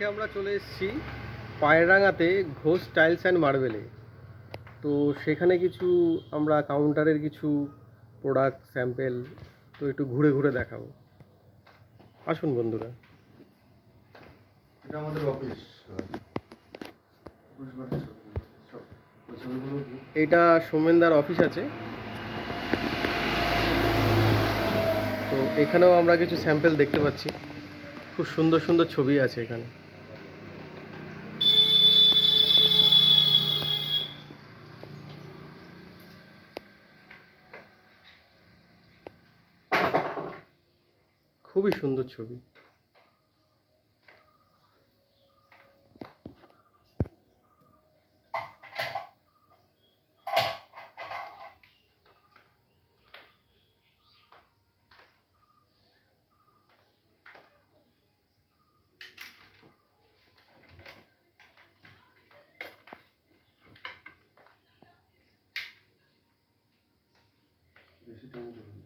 আজকে আমরা চলে এসেছি পায়রাঙ্গাতে ঘোষ টাইলস অ্যান্ড মার্বেলে। তো সেখানে কিছু আমরা কাউন্টারের কিছু প্রোডাক্ট স্যাম্পেল তো একটু ঘুরে ঘুরে দেখাবো। আসুন বন্ধুরা। এটা আমাদের অফিস। এটা সোমেনদার অফিস আছে। তো এখানেও আমরা কিছু স্যাম্পেল দেখতে পাচ্ছি, খুব সুন্দর সুন্দর ছবি আছে এখানে। খুবই সুন্দর ছবি। বেশি টাইম